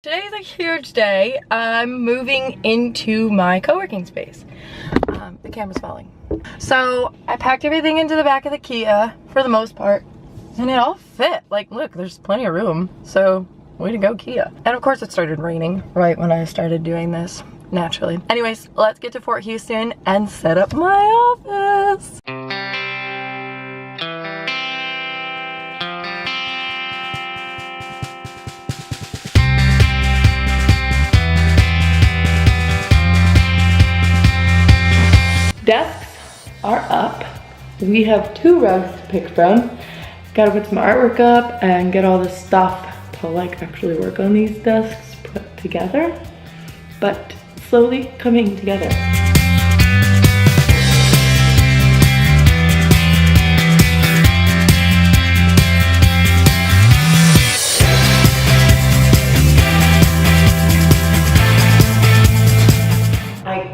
Today's a huge day. I'm moving into my co-working space. The camera's falling. So I packed everything into the back of the Kia for the most part, and it all fit. Like, look, there's plenty of room. So way to go, Kia. And of course it started raining right when I started doing this, naturally. Anyways, let's get to Fort Houston and set up my office. Desks are up. We have 2 rugs to pick from. Gotta put some artwork up and get all this stuff to like actually work on these desks put together, but slowly coming together.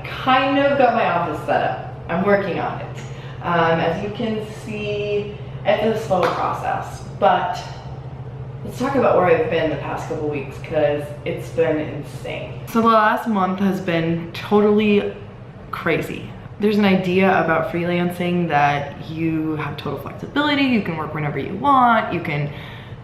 Kind of got my office set up. I'm working on it. As you can see, it's a slow process, but let's talk about where I've been the past couple weeks because it's been insane. So the last month has been totally crazy. There's an idea about freelancing that you have total flexibility, you can work whenever you want, you can,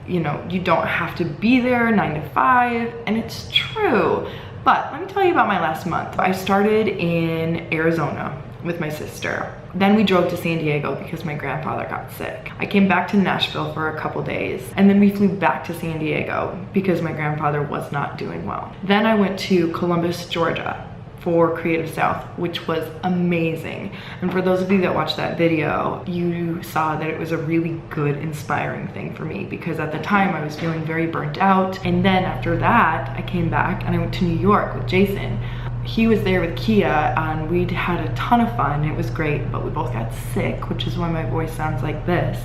you don't have to be there 9 to 5, and it's true. But let me tell you about my last month. I started in Arizona with my sister. Then we drove to San Diego because my grandfather got sick. I came back to Nashville for a couple days, and then we flew back to San Diego because my grandfather was not doing well. Then I went to Columbus, Georgia for Creative South, which was amazing. And for those of you that watched that video, you saw that it was a really good, inspiring thing for me because at the time I was feeling very burnt out. And then after that, I came back and I went to New York with Jason. He was there with Kia and we'd had a ton of fun. It was great, but we both got sick, which is why my voice sounds like this.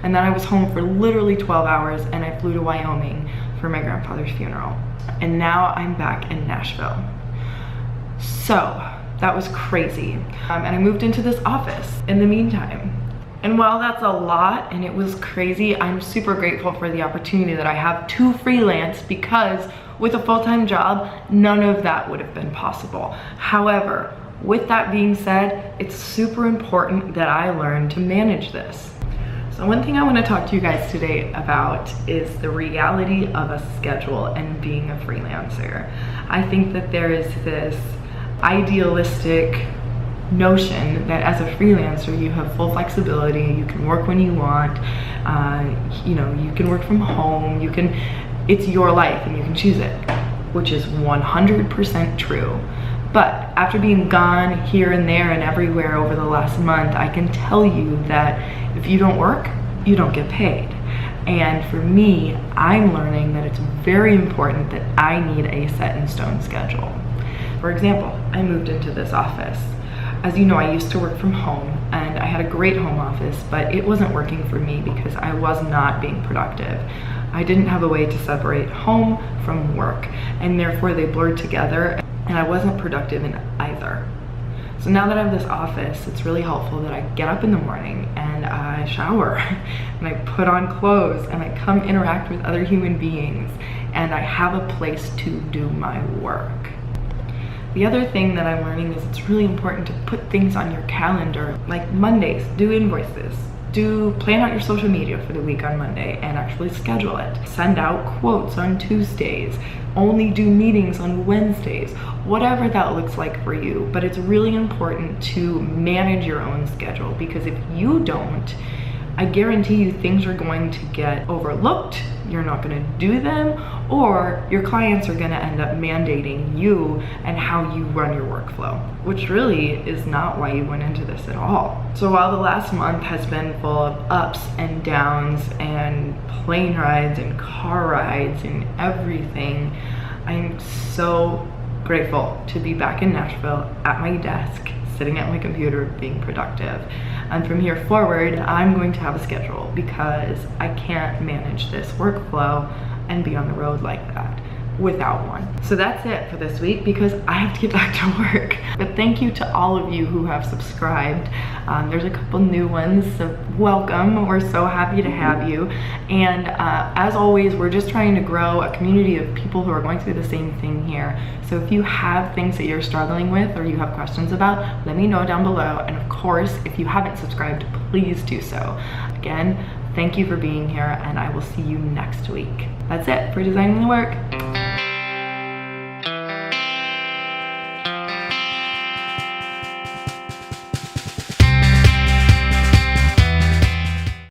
And then I was home for literally 12 hours and I flew to Wyoming for my grandfather's funeral. And now I'm back in Nashville. So that was crazy. And I moved into this office in the meantime. And while that's a lot and it was crazy, I'm super grateful for the opportunity that I have to freelance because with a full-time job, none of that would have been possible. However, with that being said, it's super important that I learn to manage this. So one thing I want to talk to you guys today about is the reality of a schedule and being a freelancer. I think that there is this idealistic notion that as a freelancer you have full flexibility, you can work when you want, you can work from home, it's your life and you can choose it, which is 100% true. But after being gone here and there and everywhere over the last month, I can tell you that if you don't work, you don't get paid. And for me, I'm learning that it's very important that I need a set in stone schedule. For example, I moved into this office. As you know, I used to work from home and I had a great home office, but it wasn't working for me because I was not being productive. I didn't have a way to separate home from work, and therefore they blurred together and I wasn't productive in either. So now that I have this office, it's really helpful that I get up in the morning and I shower and I put on clothes and I come interact with other human beings and I have a place to do my work. The other thing that I'm learning is it's really important to put things on your calendar, like Mondays, do invoices, plan out your social media for the week on Monday and actually schedule it. Send out quotes on Tuesdays, only do meetings on Wednesdays, whatever that looks like for you. But it's really important to manage your own schedule because if you don't, I guarantee you things are going to get overlooked, you're not going to do them, or your clients are going to end up mandating you and how you run your workflow, which really is not why you went into this at all. So while the last month has been full of ups and downs and plane rides and car rides and everything, I'm so grateful to be back in Nashville at my desk, sitting at my computer being productive. And from here forward, I'm going to have a schedule because I can't manage this workflow and be on the road like that. without one. So that's it for this week because I have to get back to work. But thank you to all of you who have subscribed. There's a couple new ones, so welcome. We're so happy to have you. And as always, we're just trying to grow a community of people who are going through the same thing here. So if you have things that you're struggling with or you have questions about, let me know down below. And of course, if you haven't subscribed, please do so. Again, thank you for being here, and I will see you next week. That's it for Designing the Work.